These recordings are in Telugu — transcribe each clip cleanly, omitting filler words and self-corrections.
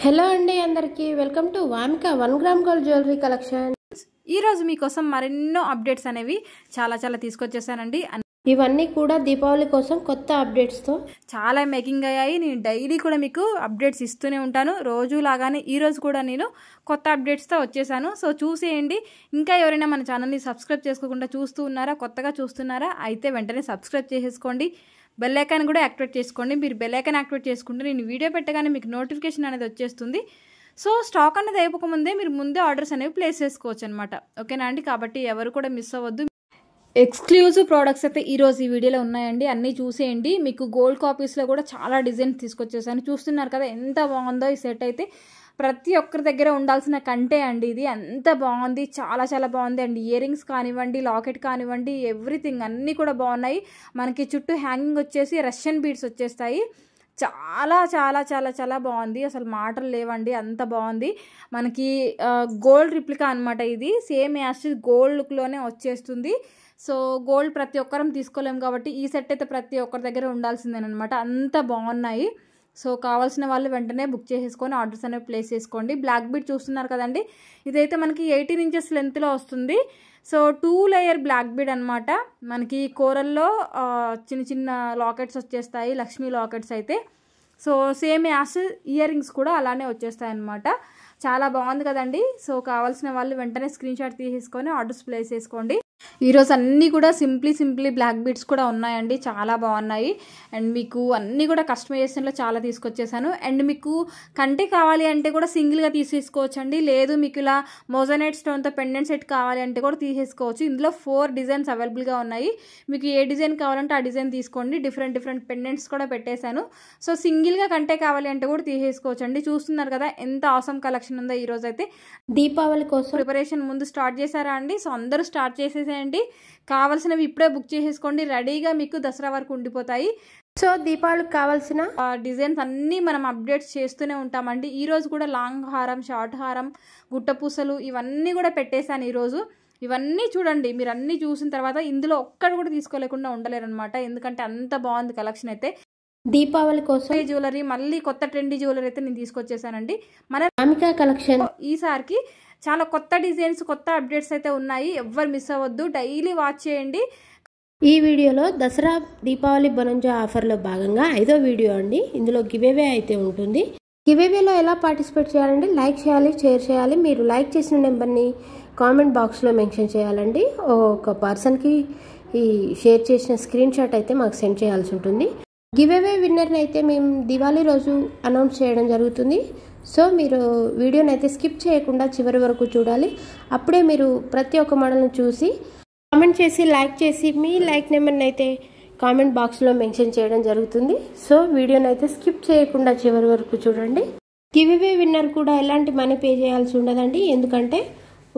హలో అండి అందరికీ welcome to Vamika 1 gram gold jewellery collection. ఈ రోజు మీకోసం మరెన్నో అప్డేట్స్ అనేవి చాలా తీసుకొచ్చేసానండి. ఇవన్నీ కూడా దీపావళి కోసం కొత్త అప్డేట్స్ తో చాలా మేకింగ్ అయ్యాయి. నేను డైలీ కూడా మీకు అప్డేట్స్ ఇస్తూనే ఉంటాను. రోజు లాగానే ఈ రోజు కూడా నేను కొత్త అప్డేట్స్ తో వచ్చేసాను. సో చూసేయండి. ఇంకా ఎవరైనా మన ఛానల్ని సబ్స్క్రైబ్ చేసుకోకుండా చూస్తూ ఉన్నారా, కొత్తగా చూస్తున్నారా అయితే వెంటనే సబ్స్క్రైబ్ చేసేసుకోండి. బెల్ ఐకాన్ కూడా యాక్టివేట్ చేసుకోండి. మీరు బెల్ ఐకాన్ యాక్టివేట్ చేసుకుంటే నేను వీడియో పెట్టగానే మీకు నోటిఫికేషన్ అనేది వచ్చేస్తుంది. సో స్టాక్ అనేది అయిపోకముందే మీరు ముందే ఆర్డర్స్ అనేవి ప్లేస్ చేసుకోవచ్చు అనమాట. ఓకేనా అండి? కాబట్టి ఎవరు కూడా మిస్ అవ్వద్దు. ఎక్స్క్లూజివ్ ప్రోడక్ట్స్ అయితే ఈరోజు ఈ వీడియోలో ఉన్నాయండి. అన్నీ చూసేయండి. మీకు గోల్డ్ కాపీస్లో కూడా చాలా డిజైన్స్ తీసుకొచ్చేసాను. చూస్తున్నారు కదా ఎంత బాగుందో ఈ సెట్ అయితే. ప్రతి ఒక్కరి దగ్గర ఉండాల్సిన కంటే అండి ఇది. అంత బాగుంది, చాలా బాగుంది అండి. ఇయర్ రింగ్స్ కానివ్వండి, లాకెట్ కానివ్వండి, ఎవ్రీథింగ్ అన్నీ కూడా బాగున్నాయి. మనకి చుట్టూ హ్యాంగింగ్ వచ్చేసి రష్యన్ బీడ్స్ వచ్చేస్తాయి. చాలా బాగుంది. అసలు మాటలు లేవండి, అంత బాగుంది. మనకి గోల్డ్ రిప్లికా అనమాట. ఇది సేమ్ యాజ్ గోల్డ్ లుక్లోనే వచ్చేస్తుంది. సో గోల్డ్ ప్రతి ఒక్కరం తీసుకోలేము కాబట్టి ఈ సెట్ అయితే ప్రతి ఒక్కరి దగ్గర ఉండాల్సిందేనమాట. అంత బాగున్నాయి. సో కావాల్సిన వాళ్ళు వెంటనే బుక్ చేసేసుకొని ఆర్డర్స్ అనేవి ప్లేస్ చేసుకోండి. బ్లాక్ బీడ్ చూస్తున్నారు కదండి, ఇదైతే మనకి 18 ఇంచెస్ లెంత్లో వస్తుంది. సో 2 లేయర్ బ్లాక్ బీడ్ అనమాట. మనకి కోరల్లో చిన్న లాకెట్స్ వచ్చేస్తాయి, లక్ష్మీ లాకెట్స్ అయితే. So same as earrings కూడా అలానే వచ్చేస్తాయి అనమాట. చాలా బాగుంది కదండి. సో కావాల్సిన వాళ్ళు వెంటనే స్క్రీన్ షాట్ తీసేసుకొని ఆర్డర్స్ ప్లేస్ చేసుకోండి. ఈరోజు అన్నీ కూడా సింప్లీ బ్లాక్ బీడ్స్ కూడా ఉన్నాయండి. చాలా బాగున్నాయి. అండ్ మీకు అన్నీ కూడా కస్టమైజేషన్లో చాలా తీసుకొచ్చేసాను. అండ్ మీకు కంటే కావాలి అంటే కూడా సింగిల్గా తీసేసుకోవచ్చండి. లేదు మీకు ఇలా మోజనైట్ స్టోన్తో పెండెంట్ సెట్ కావాలి అంటే కూడా తీసేసుకోవచ్చు. ఇందులో 4 డిజైన్స్ అవైలబుల్గా ఉన్నాయి. మీకు ఏ డిజైన్ కావాలంటే ఆ డిజైన్ తీసుకోండి. డిఫరెంట్ పెండెంట్స్ కూడా పెట్టేశాను. సో సింగిల్గా కంటే కావాలి అంటే కూడా తీసేసుకోవచ్చు అండి. చూస్తున్నారు కదా ఎంత ఆసమ్ కలెక్షన్ ఉందో ఈరోజు అయితే. దీపావళి కోసం ప్రిపరేషన్ ముందు స్టార్ట్ చేశారా అండి? సో అందరూ స్టార్ట్ చేసేసేయండి. కావాల్సినవి ఇప్పుడే బుక్ చేసేసుకోండి. రెడీగా మీకు దసరా వరకు ఉండిపోతాయి. సో దీపావళికి కావాల్సిన డిజైన్స్ అన్నీ మనం అప్డేట్స్ చేస్తూనే ఉంటామండి. ఈరోజు కూడా లాంగ్ హారం, షార్ట్ హారం, గుట్టపూసలు ఇవన్నీ కూడా పెట్టేశాను ఈరోజు. ఇవన్నీ చూడండి. మీరు అన్నీ చూసిన తర్వాత ఇందులో ఒక్కటి కూడా తీసుకోలేకుండా ఉండలేరనమాట. ఎందుకంటే అంత బాగుంది కలెక్షన్ అయితే. దీపావళి కోసం జ్యువెలరీ మళ్ళీ కొత్త ట్రెండీ జ్యువెలరీ అయితే నేను తీసుకొచ్చేసానండి. మన వామిక కలెక్షన్ ఈసారికి చాలా కొత్త డిజైన్స్, కొత్త అప్డేట్స్ అయితే ఉన్నాయి. ఎవ్వరు మిస్ అవ్వద్దు. డైలీ వాచ్ చేయండి. ఈ వీడియోలో దసరా దీపావళి బొనంజా ఆఫర్లో భాగంగా 5వ వీడియో అండి. ఇందులో గివేవే అయితే ఉంటుంది. గివేవేలో ఎలా పార్టిసిపేట్ చేయాలంటే లైక్ చేయాలి, షేర్ చేయాలి. మీరు లైక్ చేసిన నెంబర్ని కామెంట్ బాక్స్లో మెన్షన్ చేయాలండి. ఒక పర్సన్కి ఈ షేర్ చేసిన స్క్రీన్ షాట్ అయితే మాకు సెండ్ చేయాల్సి ఉంటుంది. గివేవే విన్నర్ని అయితే మేము దివాళీ రోజు అనౌన్స్ చేయడం జరుగుతుంది. సో మీరు వీడియోని అయితే స్కిప్ చేయకుండా చివరి వరకు చూడాలి. అప్పుడే మీరు ప్రతి ఒక్క మోడల్ని చూసి కామెంట్ చేసి లైక్ చేసి మీ లైక్ నెంబర్ని అయితే కామెంట్ బాక్స్లో మెన్షన్ చేయడం జరుగుతుంది. సో వీడియోని అయితే స్కిప్ చేయకుండా చివరి వరకు చూడండి. గివేవే విన్నర్ కూడా ఎలాంటి మనీ పే చేయాల్సి ఉండదండి. ఎందుకంటే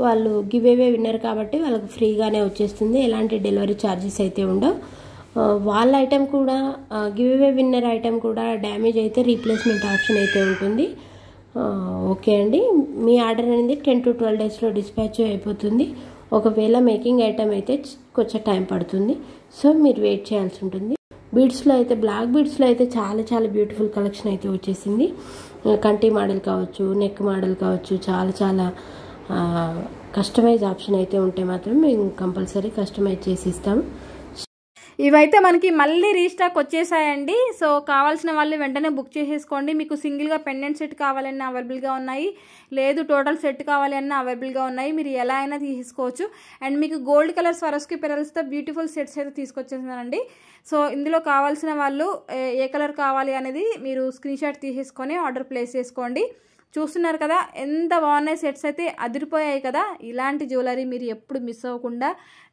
వాళ్ళు గివేవే విన్నర్ కాబట్టి వాళ్ళకి ఫ్రీగానే వచ్చేస్తుంది. ఎలాంటి డెలివరీ ఛార్జెస్ అయితే ఉండవు. వాళ్ళ ఐటెం కూడా గివేవే విన్నర్ ఐటెం కూడా డ్యామేజ్ అయితే రీప్లేస్మెంట్ ఆప్షన్ అయితే ఉంటుంది. ఓకే అండి. మీ ఆర్డర్ అనేది 10 to 12 డేస్లో డిస్పాచ్ అయిపోతుంది. ఒకవేళ మేకింగ్ ఐటెం అయితే కొంచెం టైం పడుతుంది. సో మీరు వెయిట్ చేయాల్సి ఉంటుంది. బీడ్స్లో అయితే బ్లాక్ బీడ్స్లో అయితే చాలా బ్యూటిఫుల్ కలెక్షన్ అయితే వచ్చేసింది. కంటి మోడల్ కావచ్చు, నెక్ మోడల్ కావచ్చు, చాలా కస్టమైజ్ ఆప్షన్ అయితే ఉంటే మాత్రం మేము కంపల్సరీ కస్టమైజ్ చేసి ఇస్తాము. ఇవైతే మనకి మళ్ళీ రీస్టాక్ వచ్చేసాయండి. సో కావాల్సిన వాళ్ళు వెంటనే బుక్ చేసేసుకోండి. మీకు సింగిల్గా పెండెంట్ సెట్ కావాలన్నా అవైలబుల్గా ఉన్నాయి. లేదు టోటల్ సెట్ కావాలి అన్నా అవైలబుల్గా ఉన్నాయి. మీరు ఎలా అయినా తీసుకోవచ్చు. అండ్ మీకు గోల్డ్ కలర్ స్వరస్కి పెరల్స్తో బ్యూటిఫుల్ సెట్స్ అయితే తీసుకొచ్చేసానండి. సో ఇందులో కావాల్సిన వాళ్ళు ఏ కలర్ కావాలి అనేది మీరు స్క్రీన్ షాట్ తీసేసుకొని ఆర్డర్ ప్లేస్ చేసుకోండి. చూస్తున్నారు కదా ఎంత బాగున్నాయి సెట్స్ అయితే. అదిరిపోయాయి కదా. ఇలాంటి జ్యువెలరీ మీరు ఎప్పుడు మిస్ అవ్వకుండా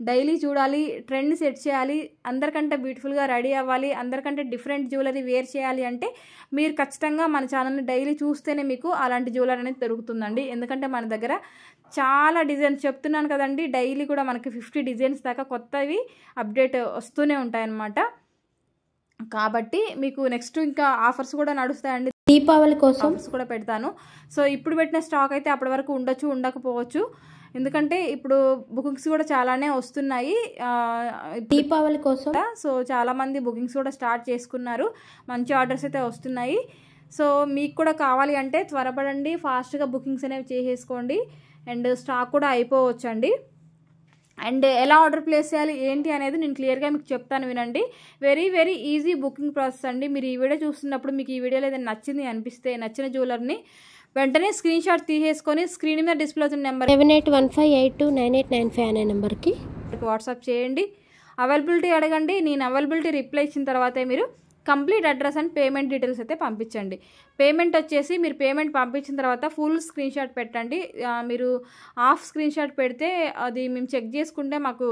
డైలీ చూడాలి. ట్రెండ్ సెట్ చేయాలి. అందరికంటే బ్యూటిఫుల్గా రెడీ అవ్వాలి. అందరికంటే డిఫరెంట్ జ్యువెలరీ వేర్ చేయాలి అంటే మీరు ఖచ్చితంగా మన ఛానల్ని డైలీ చూస్తేనే మీకు అలాంటి జ్యువెలరీ అనేది దొరుకుతుందండి. ఎందుకంటే మన దగ్గర చాలా డిజైన్స్ చెప్తున్నాను కదండి. డైలీ కూడా మనకి 50 డిజైన్స్ దాకా కొత్తవి అప్డేట్ వస్తూనే ఉంటాయన్నమాట. కాబట్టి మీకు నెక్స్ట్ ఇంకా ఆఫర్స్ కూడా నడుస్తాయండి. దీపావళి కోసం ఆఫర్స్ కూడా పెడతాను. సో ఇప్పుడు పెట్టిన స్టాక్ అయితే అప్పటి వరకు ఉండొచ్చు, ఉండకపోవచ్చు. ఎందుకంటే ఇప్పుడు బుకింగ్స్ కూడా చాలానే వస్తున్నాయి దీపావళి కోసం. సో చాలామంది బుకింగ్స్ కూడా స్టార్ట్ చేసుకున్నారు. మంచి ఆర్డర్స్ అయితే వస్తున్నాయి. సో మీకు కూడా కావాలి అంటే త్వరపడండి, ఫాస్ట్గా బుకింగ్స్ అనేవి చేసేసుకోండి. అండ్ స్టాక్ కూడా అయిపోవచ్చండి. అండ్ ఎలా ఆర్డర్ ప్లేస్ చేయాలి ఏంటి అనేది నేను క్లియర్గా మీకు చెప్తాను, వినండి. Very very easy booking process అండి. మీరు ఈ వీడియో చూస్తున్నప్పుడు మీకు ఈ వీడియోలో ఏదైనా నచ్చింది అనిపిస్తే నచ్చిన జ్యువెలర్ని వెంటనే స్క్రీన్ షాట్ తీసేసుకొని స్క్రీన్ మీద డిస్ప్లే అవుతున్న నెంబర్ 7815829895 అనే నెంబర్కి వాట్సాప్ చేయండి. అవైలబిలిటీ అడగండి. నేను అవైలబిలిటీ రిప్లై ఇచ్చిన తర్వాతే మీరు complete address and payment details అయితే పంపించండి. పేమెంట్ వచ్చేసి మీరు పేమెంట్ పంపించిన తర్వాత ఫుల్ స్క్రీన్ షాట్ పెట్టండి. మీరు హాఫ్ స్క్రీన్ షాట్ పెడితే అది మేము చెక్ చేసుకుంటే మాకు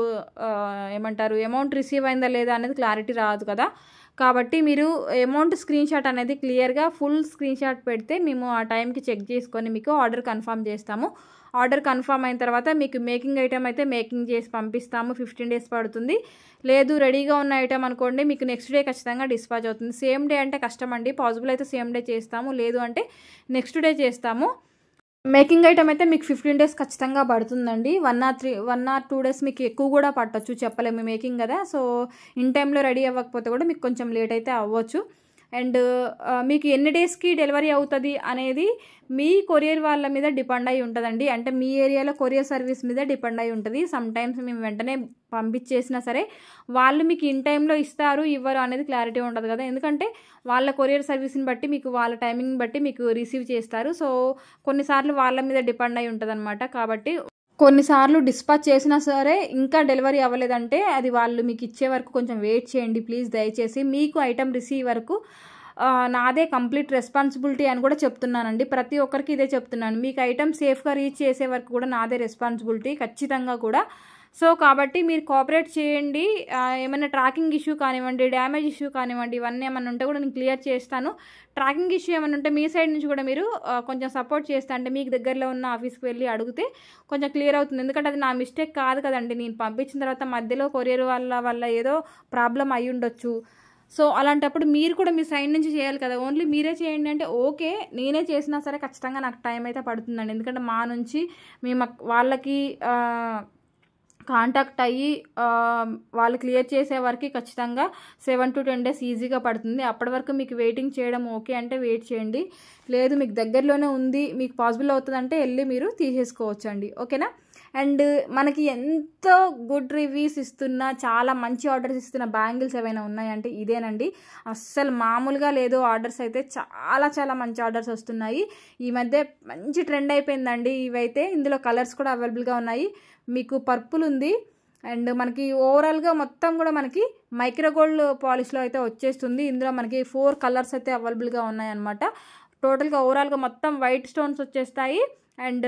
ఏమంటారు అమౌంట్ రిసీవ్ అయిందా లేదా అనేది క్లారిటీ రాదు కదా. కాబట్టి మీరు అమౌంట్ స్క్రీన్ షాట్ అనేది క్లియర్గా ఫుల్ స్క్రీన్ షాట్ పెడితే మేము ఆ టైంకి చెక్ చేసుకొని మీకు ఆర్డర్ కన్ఫర్మ్ చేస్తాము. ఆర్డర్ కన్ఫర్మ్ అయిన తర్వాత మీకు మేకింగ్ ఐటమ్ అయితే మేకింగ్ చేసి పంపిస్తాము. 15 days పడుతుంది. లేదు రెడీగా ఉన్న ఐటమ్ అనుకోండి మీకు నెక్స్ట్ డే ఖచ్చితంగా డిస్పాచ్ అవుతుంది. సేమ్ డే అంటే కష్టం అండి. పాసిబుల్ అయితే సేమ్ డే చేస్తాము, లేదు అంటే నెక్స్ట్ డే చేస్తాము. మేకింగ్ ఐటమ్ అయితే మీకు 15 days ఖచ్చితంగా పడుతుందండి. 1 or 2 days మీకు ఎక్కువ కూడా పట్టొచ్చు, చెప్పలేము, మేకింగ్ కదా. సో ఇన్ టైంలో రెడీ అవ్వకపోతే కూడా మీకు కొంచెం లేట్ అయితే అవ్వచ్చు. అండ్ మీకు ఎన్ని డేస్కి డెలివరీ అవుతుంది అనేది మీ కొరియర్ వాళ్ళ మీద డిపెండ్ అయి ఉంటుందండి. అంటే మీ ఏరియాలో కొరియర్ సర్వీస్ మీద డిపెండ్ అయి ఉంటుంది. సమ్ టైమ్స్ మేము వెంటనే పంపించేసినా సరే వాళ్ళు మీకు ఇన్ టైంలో ఇస్తారు ఇవ్వరు అనేది క్లారిటీ ఉండదు కదా. ఎందుకంటే వాళ్ళ కొరియర్ సర్వీస్ని బట్టి మీకు వాళ్ళ టైమింగ్ బట్టి మీకు రిసీవ్ చేస్తారు. సో కొన్నిసార్లు వాళ్ళ మీద డిపెండ్ అయి ఉంటుంది అనమాట. కాబట్టి కొన్నిసార్లు డిస్పాచ్ చేసినా సరే ఇంకా డెలివరీ అవ్వలేదంటే అది వాళ్ళు మీకు ఇచ్చే వరకు కొంచెం వెయిట్ చేయండి ప్లీజ్, దయచేసి. మీకు ఐటమ్ రిసీవ్ వరకు నాదే కంప్లీట్ రెస్పాన్సిబిలిటీ అని కూడా చెప్తున్నానండి. ప్రతి ఒక్కరికి ఇదే చెప్తున్నాను. మీకు ఐటమ్ సేఫ్గా రీచ్ చేసే వరకు కూడా నాదే రెస్పాన్సిబిలిటీ ఖచ్చితంగా కూడా. సో కాబట్టి మీరు కోఆపరేట్ చేయండి. ఏమైనా ట్రాకింగ్ ఇష్యూ కానివ్వండి, డ్యామేజ్ ఇష్యూ కానివ్వండి, ఇవన్నీ ఏమైనా ఉంటే కూడా నేను క్లియర్ చేస్తాను. ట్రాకింగ్ ఇష్యూ ఏమైనా ఉంటే మీ సైడ్ నుంచి కూడా మీరు కొంచెం సపోర్ట్ చేస్తా అంటే మీకు దగ్గరలో ఉన్న ఆఫీస్కి వెళ్ళి అడిగితే కొంచెం క్లియర్ అవుతుంది. ఎందుకంటే అది నా మిస్టేక్ కాదు కదండి. నేను పంపించిన తర్వాత మధ్యలో కొరియర్ వల్ల ఏదో ప్రాబ్లం అయి ఉండొచ్చు. సో అలాంటప్పుడు మీరు కూడా మీ సైడ్ నుంచి చేయాలి కదా. ఓన్లీ మీరే చేయండి అంటే ఓకే, నేనే చేసినా సరే ఖచ్చితంగా నాకు టైం అయితే పడుతుందండి. ఎందుకంటే మా నుంచి మేము వాళ్ళకి కాంటాక్ట్ అయ్యి వాళ్ళు క్లియర్ చేసే వరకు ఖచ్చితంగా 7 to 10 days ఈజీగా పడుతుంది. అప్పటి వరకు మీకు వెయిటింగ్ చేయడం ఓకే అంటే వెయిట్ చేయండి. లేదు మీకు దగ్గరలోనే ఉంది, మీకు పాసిబుల్ అవుతుందంటే వెళ్ళి మీరు తీసేసుకోవచ్చు అండి, ఓకేనా. అండ్ మనకి ఎంతో గుడ్ రివ్యూస్ ఇస్తున్న చాలా మంచి ఆర్డర్స్ ఇస్తున్న బ్యాంగిల్స్ ఏవైనా ఉన్నాయంటే ఇదేనండి. అస్సలు మామూలుగా లేదు, ఆర్డర్స్ అయితే చాలా చాలా మంచి ఆర్డర్స్ వస్తున్నాయి. ఈ మధ్య మంచి ట్రెండ్ అయిపోయిందండి ఇవైతే. ఇందులో కలర్స్ కూడా అవైలబుల్గా ఉన్నాయి. మీకు పర్పుల్ ఉంది అండ్ మనకి ఓవరాల్గా మొత్తం కూడా మనకి మైక్రోగోల్డ్ పాలిష్లో అయితే వచ్చేస్తుంది. ఇందులో మనకి 4 కలర్స్ అయితే అవైలబుల్గా ఉన్నాయన్నమాట. టోటల్గా ఓవరాల్గా మొత్తం వైట్ స్టోన్స్ వచ్చేస్తాయి and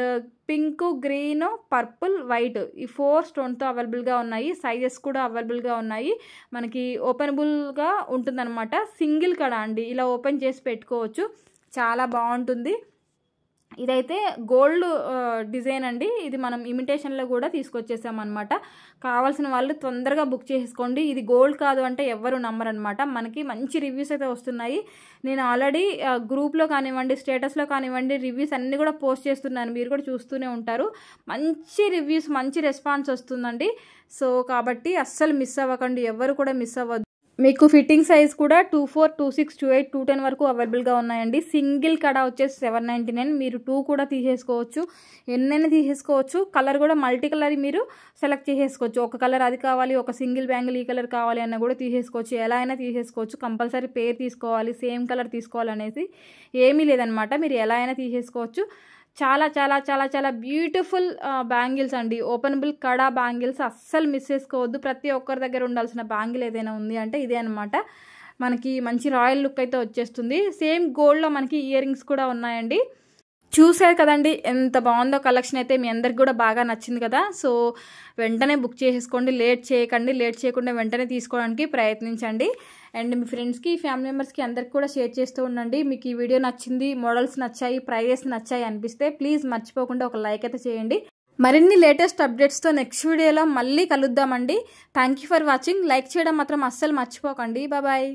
pink, green, purple, white ఈ 4 స్టోన్తో అవైలబుల్గా ఉన్నాయి. సైజెస్ కూడా అవైలబుల్గా ఉన్నాయి. మనకి ఓపెనబుల్గా ఉంటుందన్నమాట. సింగిల్ కడ అండి, ఇలా ఓపెన్ చేసి పెట్టుకోవచ్చు, చాలా బాగుంటుంది. ఇదైతే గోల్డ్ డిజైన్ అండి. ఇది మనం ఇమిటేషన్లో కూడా తీసుకొచ్చేసామన్నమాట. కావాల్సిన వాళ్ళు తొందరగా బుక్ చేసుకోండి. ఇది గోల్డ్ కాదు అంటే ఎవ్వరు నమ్మరు అనమాట. మనకి మంచి రివ్యూస్ అయితే వస్తున్నాయి. నేను ఆల్రెడీ గ్రూప్లో కానివ్వండి, స్టేటస్లో కానివ్వండి రివ్యూస్ అన్నీ కూడా పోస్ట్ చేస్తున్నాను, మీరు కూడా చూస్తూనే ఉంటారు. మంచి రివ్యూస్, మంచి రెస్పాన్స్ వస్తుందండి. సో కాబట్టి అస్సలు మిస్ అవ్వకండి, ఎవరు కూడా మిస్ అవ్వద్దు. మీకు ఫిట్టింగ్ సైజ్ కూడా 24, 26, 28, 210 వరకు అవైలబుల్గా ఉన్నాయండి. సింగిల్ కడ వచ్చేసి 799. మీరు 2 కూడా తీసేసుకోవచ్చు, ఎన్నైనా తీసేసుకోవచ్చు. కలర్ కూడా మల్టీ కలర్ మీరు సెలెక్ట్ చేసేసుకోవచ్చు. ఒక కలర్ అది కావాలి, ఒక సింగిల్ బ్యాంగిల్ ఈ కలర్ కావాలి అన్న కూడా తీసేసుకోవచ్చు, ఎలా అయినా తీసేసుకోవచ్చు. కంపల్సరీ పేర్ తీసుకోవాలి, సేమ్ కలర్ తీసుకోవాలనేసి ఏమీ లేదనమాట. మీరు ఎలా అయినా తీసేసుకోవచ్చు. చాలా చాలా చాలా చాలా బ్యూటిఫుల్ బ్యాంగిల్స్ అండి, ఓపెనబుల్ కడా బ్యాంగిల్స్. అస్సలు మిస్ చేసుకోవద్దు. ప్రతి ఒక్కరి దగ్గర ఉండాల్సిన బ్యాంగిల్ ఏదైనా ఉంది అంటే ఇదే అనమాట. మనకి మంచి రాయల్ లుక్ అయితే వచ్చేస్తుంది. సేమ్ గోల్డ్లో మనకి ఇయర్ రింగ్స్ కూడా ఉన్నాయండి. చూసారు కదండి ఎంత బాగుందో కలెక్షన్. అయితే మీ అందరికి కూడా బాగా నచ్చింది కదా. సో వెంటనే బుక్ చేసేసుకోండి, లేట్ చేయకండి. లేట్ చేయకుండా వెంటనే తీసుకోవడానికి ప్రయత్నించండి. అండ్ మీ ఫ్రెండ్స్కి, ఫ్యామిలీ మెంబర్స్కి అందరికి కూడా షేర్ చేస్తూ ఉండండి. మీకు ఈ వీడియో నచ్చింది, మోడల్స్ నచ్చాయి, ప్రైజెస్ నచ్చాయి అనిపిస్తే ప్లీజ్ మర్చిపోకుండా ఒక లైక్ అయితే చేయండి. మరిన్ని లేటెస్ట్ అప్డేట్స్తో నెక్స్ట్ వీడియోలో మళ్ళీ కలుద్దామండి. Thank you for watching. Like చేయడం మాత్రం అస్సలు మర్చిపోకండి. బాయ్.